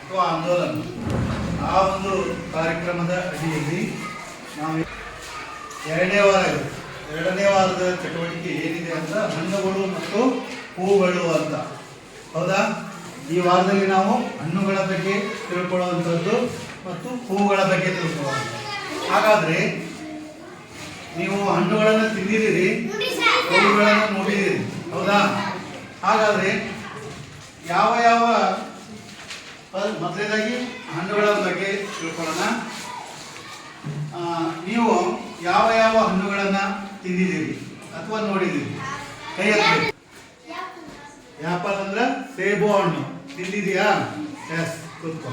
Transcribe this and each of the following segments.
ಅಥವಾ ಆಂದೋಲನ ಆ ಒಂದು ಕಾರ್ಯಕ್ರಮದ ಅಡಿಯಲ್ಲಿ ನಾವು ಎರಡನೇ ವಾರದ ಚಟುವಟಿಕೆ ಏನಿದೆ ಅಂತ ಹಣ್ಣುಗಳು ಮತ್ತು ಹೂಗಳು ಅಂತ. ಹೌದಾ? ಈ ವಾರದಲ್ಲಿ ನಾವು ಹಣ್ಣುಗಳ ಬಗ್ಗೆ ತಿಳ್ಕೊಳ್ಳುವಂಥದ್ದು ಮತ್ತು ಹೂಗಳ ಬಗ್ಗೆ ತಿಳ್ಕೊಳ್ಳುವಂಥದ್ದು. ಹಾಗಾದರೆ ನೀವು ಹಣ್ಣುಗಳನ್ನು ತಿಂದಿದ್ದೀರಿ, ಹೂಗಳನ್ನು ನೋಡಿದ್ದೀರಿ, ಹೌದಾ? ಹಾಗಾದರೆ ಯಾವ ಯಾವ ಮೊದಲನೇದಾಗಿ ಹಣ್ಣುಗಳ ಬಗ್ಗೆ ತಿಳ್ಕೊಳ್ಳೋಣ. ನೀವು ಯಾವ ಯಾವ ಹಣ್ಣುಗಳನ್ನು ತಿಂದಿದ್ದೀರಿ ಅಥವಾ ನೋಡಿದ್ದೀರಿ? ಕೈ ಎತ್ತಬೇಕು. ಆ್ಯಪಲ್ ಅಂದ್ರೆ ಸೇಬು ಹಣ್ಣು ತಿಂದಿದೆಯಾ? ಎಸ್, ಕೂತ್ಕೊ.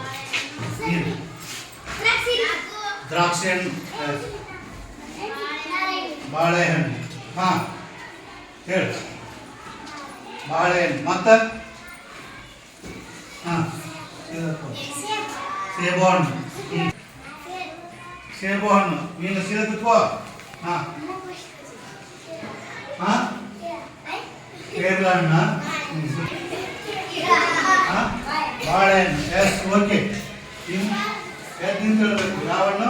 ದ್ರಾಕ್ಷಿ ಹಣ್ಣು, ಬಾಳೆಹಣ್ಣು. ಹಾಂ, ಹೇಳಿ. ಬಾಳೆಹಣ್ಣು ಮತ್ತು ಹಾಂ, ಸೇಬು ಹಣ್ಣು. ಸೇಬು ಹಣ್ಣು ನೀನು ಸೀದಾ ಕೂತ್ಕೋ. ಹಾಂ ಹಾಂ, ಪೇರಲ ಹಣ್ಣ, ಬಾಳೆಹಣ್ಣು. Yes, okay. ನೀನು ನಿಂತು ಹೇಳಬೇಕು. ಯಾವ ಹಣ್ಣು?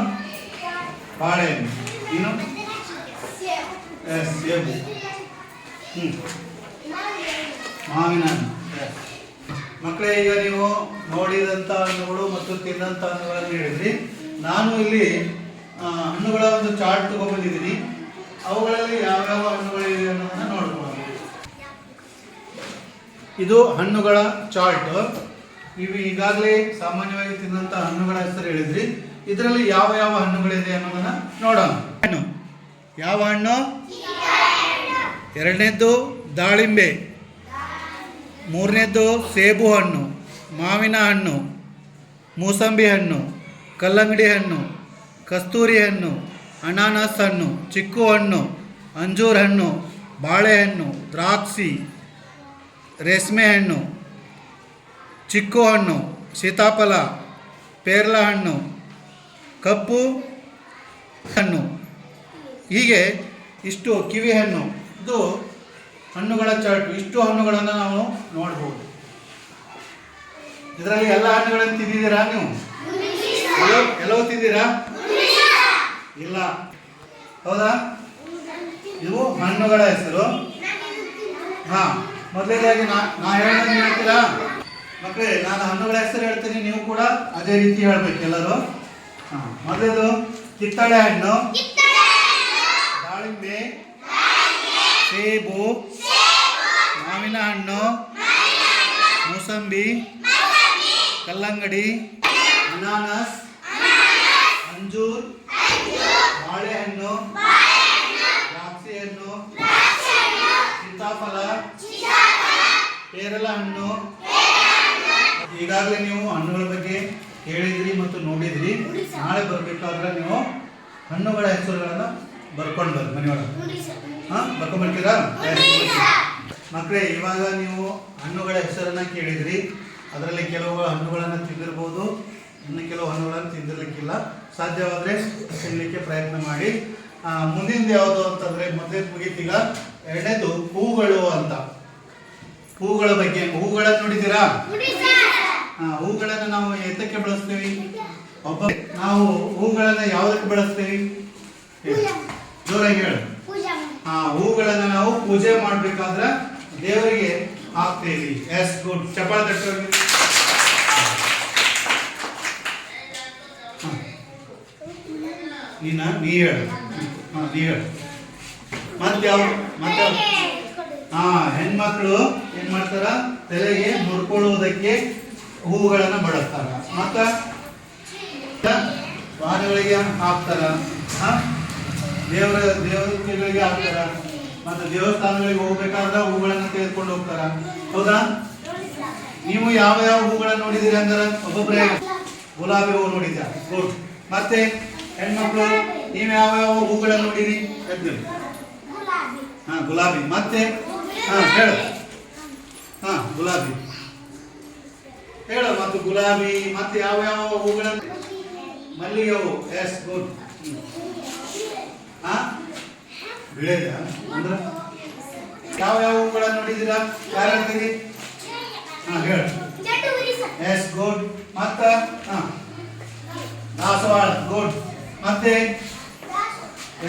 ಬಾಳೆಹಣ್ಣು. ನೀನು? ಎಸ್, ಸೇಬು. ಮಾವಿನ ಹಣ್ಣು. ಮಕ್ಕಳೇ, ಈಗ ನೀವು ನೋಡಿದಂಥ ಹಣ್ಣುಗಳು ಮತ್ತು ತಿಂದಂಥ ಹಣ್ಣುಗಳನ್ನು ಹೇಳಿದ್ರಿ. ನಾನು ಇಲ್ಲಿ ಹಣ್ಣುಗಳ ಒಂದು ಚಾರ್ಟ್ ತಗೊಂಡ್ಬಂದಿದ್ದೀನಿ. ಅವುಗಳಲ್ಲಿ ಯಾವ್ಯಾವ ಹಣ್ಣುಗಳಿವೆ ಅನ್ನೋದನ್ನು ನೋಡ್ಕೊಳ್ಳೋಣ. ಇದು ಹಣ್ಣುಗಳ ಚಾರ್ಟ್. ಇವು ಈಗಾಗಲೇ ಸಾಮಾನ್ಯವಾಗಿ ತಿಂದಂಥ ಹಣ್ಣುಗಳ ಹೆಸರು ಹೇಳಿದ್ರಿ. ಇದರಲ್ಲಿ ಯಾವ ಯಾವ ಹಣ್ಣುಗಳಿದೆ ಅನ್ನೋದನ್ನು ನೋಡೋಣ. ಹಣ್ಣು ಯಾವ ಹಣ್ಣು? ಎರಡನೇದ್ದು ದಾಳಿಂಬೆ, ಮೂರನೇದ್ದು ಸೇಬು ಹಣ್ಣು, ಮಾವಿನ ಹಣ್ಣು, ಮೂಸಂಬಿ ಹಣ್ಣು, ಕಲ್ಲಂಗಡಿ ಹಣ್ಣು, ಕಸ್ತೂರಿ ಹಣ್ಣು, ಅನಾನಸ್ ಹಣ್ಣು, ಚಿಕ್ಕು ಹಣ್ಣು, ಅಂಜೂರ ಹಣ್ಣು, ಬಾಳೆಹಣ್ಣು, ದ್ರಾಕ್ಷಿ, ರೇಷ್ಮೆ ಹಣ್ಣು, ಚಿಕ್ಕು ಹಣ್ಣು, ಸೀತಾಫಲ, ಪೇರಲ ಹಣ್ಣು, ಕಪ್ಪು ಹಣ್ಣು, ಹೀಗೆ ಇಷ್ಟು ಕಿವಿ ಹಣ್ಣು. ಇದು ಹಣ್ಣುಗಳ ಚಾರ್ಟ್. ಇಷ್ಟು ಹಣ್ಣುಗಳನ್ನು ನಾವು ನೋಡ್ಬೋದು. ಇದರಲ್ಲಿ ಎಲ್ಲ ಹಣ್ಣುಗಳನ್ನು ತಿಂದಿದ್ದೀರಾ ನೀವು? ಎಲ್ಲವೂ ತಿಂದಿರಾ? ಇಲ್ಲ, ಹೌದಾ? ಇವು ಹಣ್ಣುಗಳ ಹೆಸರು. ಹಾಂ, ಮೊದಲನೇದಾಗಿ ನಾ ಹೇಳೋದು ಹೇಳ್ತೀರಾ ಮಕ್ಕಳೇ? ನಾನು ಹಣ್ಣುಗಳ ಹೆಸರು ಹೇಳ್ತೀನಿ, ನೀವು ಕೂಡ ಅದೇ ರೀತಿ ಹೇಳ್ಬೇಕು ಎಲ್ಲರೂ. ಹಾಂ, ಮೊದಲೇದು ಕಿತ್ತಳೆ ಹಣ್ಣು, ದಾಳಿಂಬೆ, ಸೇಬು, ಮಾವಿನ ಹಣ್ಣು, ಮೂಸಂಬಿ, ಕಲ್ಲಂಗಡಿ, ಅನಾನಸ್, ಅಂಜೂರ್, ಬಾಳೆಹಣ್ಣು, ದ್ರಾಕ್ಷಿ ಹಣ್ಣು, ಸೀತಾಫಲ, ಪೇರಲ ಹಣ್ಣು. ಈಗಾಗಲೇ ನೀವು ಹಣ್ಣುಗಳ ಬಗ್ಗೆ ಹೇಳಿದ್ರಿ ಮತ್ತು ನೋಡಿದ್ರಿ. ನಾಳೆ ಬರಬೇಕಾದ್ರೆ ನೀವು ಹಣ್ಣುಗಳ ಹೆಸರುಗಳನ್ನು ಬರ್ಕೊಂಡು ಬರ್ರಿ ಮನೆಯೊಳಗೆ. ಹಾಂ, ಬರ್ಕೊಂಡ್ಬರ್ತೀರಾ ಮಕ್ಕಳೇ? ಇವಾಗ ನೀವು ಹಣ್ಣುಗಳ ಹೆಸರನ್ನು ಕೇಳಿದ್ರಿ. ಅದರಲ್ಲಿ ಕೆಲವು ಹಣ್ಣುಗಳನ್ನು ತಿಂದಿರ್ಬೋದು, ಇನ್ನು ಕೆಲವು ಹಣ್ಣುಗಳನ್ನು ತಿಂದಿರ್ಲಿಕ್ಕಿಲ್ಲ. ಸಾಧ್ಯವಾದರೆ ತಿನ್ನಲಿಕ್ಕೆ ಪ್ರಯತ್ನ ಮಾಡಿ. ಮುಂದಿನ ಯಾವುದು ಅಂತಂದರೆ, ಮೊದಲೇ ಮುಗೀತೀಗ. ಎರಡನೇದು ಹೂಗಳು ಅಂತ. ಹೂಗಳ ಬಗ್ಗೆ, ಹೂಗಳನ್ನು ನೋಡಿದ್ದೀರಾ? ಹೂಗಳನ್ನು ನಾವು ಎತ್ತಕ್ಕೆ ಬಳಸ್ತೀವಿ? ನಾವು ಹೂಗಳನ್ನು ಯಾವುದಕ್ಕೆ ಬಳಸ್ತೀವಿ? ಜೋರಾಗಿ ಹೇಳು. ಹೂಗಳನ್ನು ನಾವು ಪೂಜೆ ಮಾಡಬೇಕಾದ್ರೆ ದೇವರಿಗೆ ಹಾಕ್ತೇವೆ. Yes, good. ಚಪ್ಪಾಳೆ ತಟ್ಟೋಗಿ. ನೀ ಹೇಳು. ನೀ ಹೇಳು. ಮತ್ತೆ ಹೆಣ್ಮಕ್ಳು ಏನ್ ಮಾಡ್ತಾರ? ತಲೆಗೆ ಮುಡ್ಕೊಳ್ಳುವುದಕ್ಕೆ ಹೂಗಳನ್ನು ಬಳಸ್ತಾರ. ಮತ್ತ ವಾರಗಳಿಗೆ ಹಾಕ್ತಾರ, ದೇವರಿಗೆ ಹಾಕ್ತಾರ. ಮತ್ತೆ ದೇವಸ್ಥಾನಗಳಿಗೆ ಹೋಗ್ಬೇಕಾದ್ರೆ ಹೂಗಳನ್ನು ತೆಗೆದುಕೊಂಡು ಹೋಗ್ತಾರ. ಹೌದಾ? ನೀವು ಯಾವ ಯಾವ ಹೂಗಳನ್ನು ನೋಡಿದಿರಿ ಅಂದ್ರೆ? ಒಬ್ಬೊಬ್ಬರೇ ಗುಲಾಬಿ ಹೂ ನೋಡಿದ್ಯಾ? ಗುಡ್. ಮತ್ತೆ ಹೆಣ್ಮಕ್ಳು ನೀವು ಯಾವ ಯಾವ ಹೂಗಳನ್ನು ನೋಡಿರಿ? ಗುಲಾಬಿ. ಮತ್ತೆ ಹೇಳು. ಗುಲಾಬಿ ಹೇಳು. ಮತ್ತು ಗುಲಾಬಿ. ಮತ್ತೆ ಯಾವ ಯಾವ ಹೂಗಳನ್ನು? ಮಲ್ಲಿಗೆ ಹೂ. S, good. ಬಿಳಿದ ಅಂದ್ರೆ ಯಾವ ಯಾವ ಹೂಗಳನ್ನು ನೋಡಿದ್ದೀರಾ? ಯಾರಿಗೆ? ಹೇಳು. Yes, good. ಮತ್ತ ಹಾಂ ದಾಸವಾಳ ಗುಡ್. ಮತ್ತೆ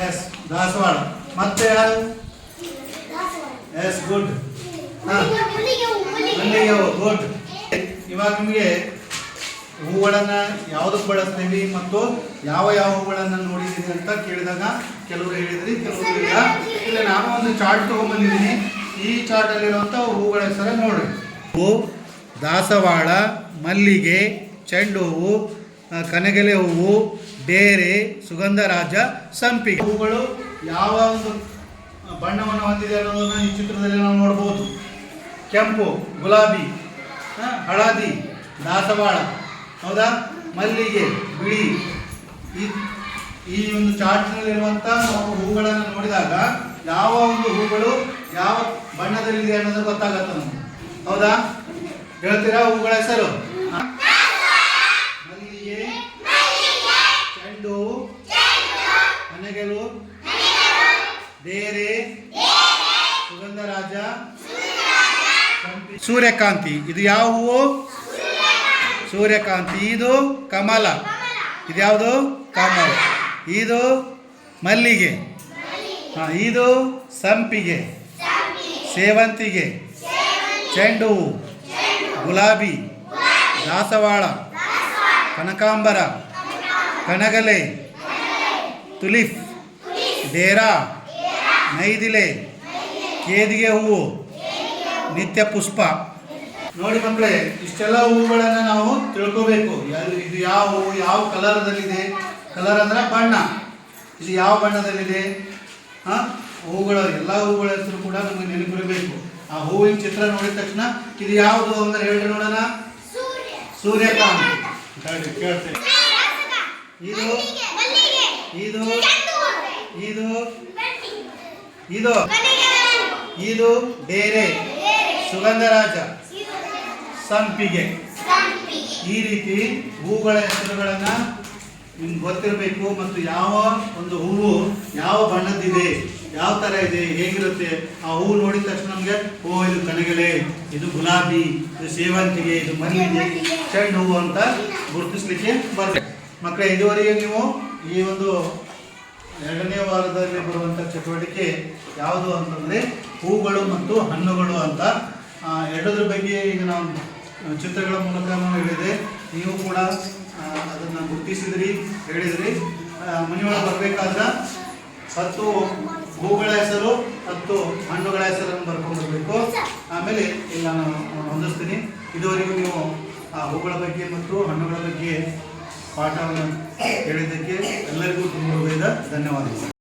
ಎಸ್ ದಾಸವಾಳ. ಮತ್ತೆ ಯಾರು? Yes good. ಹಾಂ ಮಲ್ಲಿಗೆ ಹೂವು ಗುಡ್. ಇವಾಗ ನಿಮಗೆ ಹೂಗಳನ್ನು ಯಾವುದಕ್ಕೆ ಬಳಸ್ತೀವಿ ಮತ್ತು ಯಾವ ಯಾವ ಹೂಗಳನ್ನು ನೋಡಿದ್ದೀರಿ ಅಂತ ಕೇಳಿದಾಗ ಕೆಲವರು ಹೇಳಿದ್ರಿ, ಕೆಲವರು ಇಲ್ಲ. ಇಲ್ಲ, ನಾನು ಒಂದು ಚಾರ್ಟ್ ತೊಗೊಂಬಂದಿದ್ದೀನಿ. ಈ ಚಾರ್ಟಲ್ಲಿರುವಂಥ ಹೂಗಳ ಹೆಸರು ನೋಡ್ರಿ. ಹೂವು ದಾಸವಾಳ, ಮಲ್ಲಿಗೆ, ಚೆಂಡು ಹೂವು, ಕನಗೆಲೆ ಹೂವು, ಡೇರೆ, ಸುಗಂಧರಾಜ, ಸಂಪಿಗೆ. ಹೂಗಳು ಯಾವ ಒಂದು ಬಣ್ಣವನ್ನು ಹೊಂದಿದೆ ಅನ್ನೋದನ್ನು ಈ ಚಿತ್ರದಲ್ಲಿ ನಾವು ನೋಡ್ಬೋದು. ಕೆಂಪು, ಗುಲಾಬಿ, ಹಳದಿ, ದಾಸವಾಳ, ಹೌದಾ, ಮಲ್ಲಿಗೆ, ಬಿಳಿ. ಈ ಒಂದು ಚಾರ್ಟ್ನಲ್ಲಿರುವಂಥ ನಾವು ಹೂಗಳನ್ನು ನೋಡಿದಾಗ ಯಾವ ಒಂದು ಹೂಗಳು ಯಾವ ಬಣ್ಣದಲ್ಲಿದೆ ಅನ್ನೋದು ಗೊತ್ತಾಗತ್ತೆ ನಮಗೆ, ಹೌದಾ? ಹೇಳ್ತೀರಾ ಹೂಗಳ ಹೆಸರು? ಮಲ್ಲಿಗೆ, ಚೆಂಡು, ಕನಗೆಲು, ಡೇರೆ, ಸುಗಂಧರಾಜ, ಸೂರ್ಯಕಾಂತಿ. ಇದು ಯಾವ ಹೂವು? ಸೂರ್ಯಕಾಂತಿ. ಇದು ಕಮಲ. ಇದು ಯಾವುದು? ಕಮಲ. ಇದು ಮಲ್ಲಿಗೆ. ಹಾಂ, ಇದು ಸಂಪಿಗೆ, ಸೇವಂತಿಗೆ, ಚೆಂಡು ಹೂವು, ಗುಲಾಬಿ, ದಾಸವಾಳ, ಕನಕಾಂಬರ, ಕನಗಲೆ, ತುಲಿಪ್, ಡೇರಾ, ನೈದಿಲೆ, ಕೇದಿಗೆ ಹೂವು, ನಿತ್ಯ ಪುಷ್ಪ. ನೋಡಿ ಮಕ್ಕಳೇ, ಇಷ್ಟೆಲ್ಲ ಹೂಗಳನ್ನು ನಾವು ತಿಳ್ಕೋಬೇಕು. ಇದು ಯಾವ ಹೂವು ಯಾವ ಕಲರ್ದಲ್ಲಿದೆ. ಕಲರ್ ಅಂದರೆ ಬಣ್ಣ. ಇದು ಯಾವ ಬಣ್ಣದಲ್ಲಿದೆ. ಹಾಂ, ಹೂಗಳು ಎಲ್ಲ ಹೂಗಳ ಹೆಸರು ಕೂಡ ನಮಗೆ ನೆನಪಿರಬೇಕು. ಆ ಹೂವಿನ ಚಿತ್ರ ನೋಡಿದ ತಕ್ಷಣ ಇದು ಯಾವುದು ಅಂದ್ರೆ ಹೇಳ್ರಿ ನೋಡೋಣ. ಸೂರ್ಯಕಾಂತಿ. ಕೇಳ್ತೇನೆ. ಇದು ಇದು ಇದು ಇದು ಇದು ಡೇರೆ, ಸುಗಂಧರಾಜ, ಸಂಪಿಗೆ. ಈ ರೀತಿ ಹೂಗಳ ಹೆಸರುಗಳನ್ನು ನಿಮ್ಗೆ ಗೊತ್ತಿರಬೇಕು. ಮತ್ತು ಯಾವ ಒಂದು ಹೂವು ಯಾವ ಬಣ್ಣದ್ದಿದೆ, ಯಾವ ಥರ ಇದೆ, ಹೇಗಿರುತ್ತೆ, ಆ ಹೂವು ನೋಡಿದ ತಕ್ಷಣ ನಮಗೆ ಇದು ಕನಗೆಲೆ, ಇದು ಗುಲಾಬಿ, ಇದು ಸೇವಂತಿಗೆ, ಇದು ಮಲ್ಲಿಗೆ, ಚೆಂಡು ಹೂವು ಅಂತ ಗುರುತಿಸ್ಲಿಕ್ಕೆ ಬರಬೇಕು. ಮಕ್ಕಳೇ, ಇದುವರೆಗೆ ನೀವು ಈ ಒಂದು 2ನೇ ವಾರದಲ್ಲಿ ಬರುವಂಥ ಚಟುವಟಿಕೆ ಯಾವುದು ಅಂತಂದರೆ ಹೂಗಳು ಮತ್ತು ಹಣ್ಣುಗಳು ಅಂತ. ಎರಡದ್ರ ಬಗ್ಗೆ ಈಗ ನಾವು ಚಿತ್ರಗಳ ಮೂಲಕ ಹೇಳಿದೆ. ನೀವು ಕೂಡ ಅದನ್ನು ಗುರುತಿಸಿದ್ರಿ, ಹೇಳಿದ್ರಿ. ಮನೆಯೊಳಗೆ ಬರಬೇಕಾದ್ರೆ 10 ಹೂಗಳ ಹೆಸರು 10 ಹಣ್ಣುಗಳ ಹೆಸರನ್ನು ಬರ್ಕೊಂಡು ಬರಬೇಕು. ಆಮೇಲೆ ಇಲ್ಲ ನಾನು ಹೊಂದಿಸ್ತೀನಿ. ಇದುವರೆಗೂ ನೀವು ಆ ಹೂಗಳ ಬಗ್ಗೆ ಮತ್ತು ಹಣ್ಣುಗಳ ಬಗ್ಗೆ ಪಾಠವನ್ನು ಹೇಳಿದ್ದಕ್ಕೆ ಎಲ್ಲರಿಗೂ ತುಂಬ ಧನ್ಯವಾದಗಳು.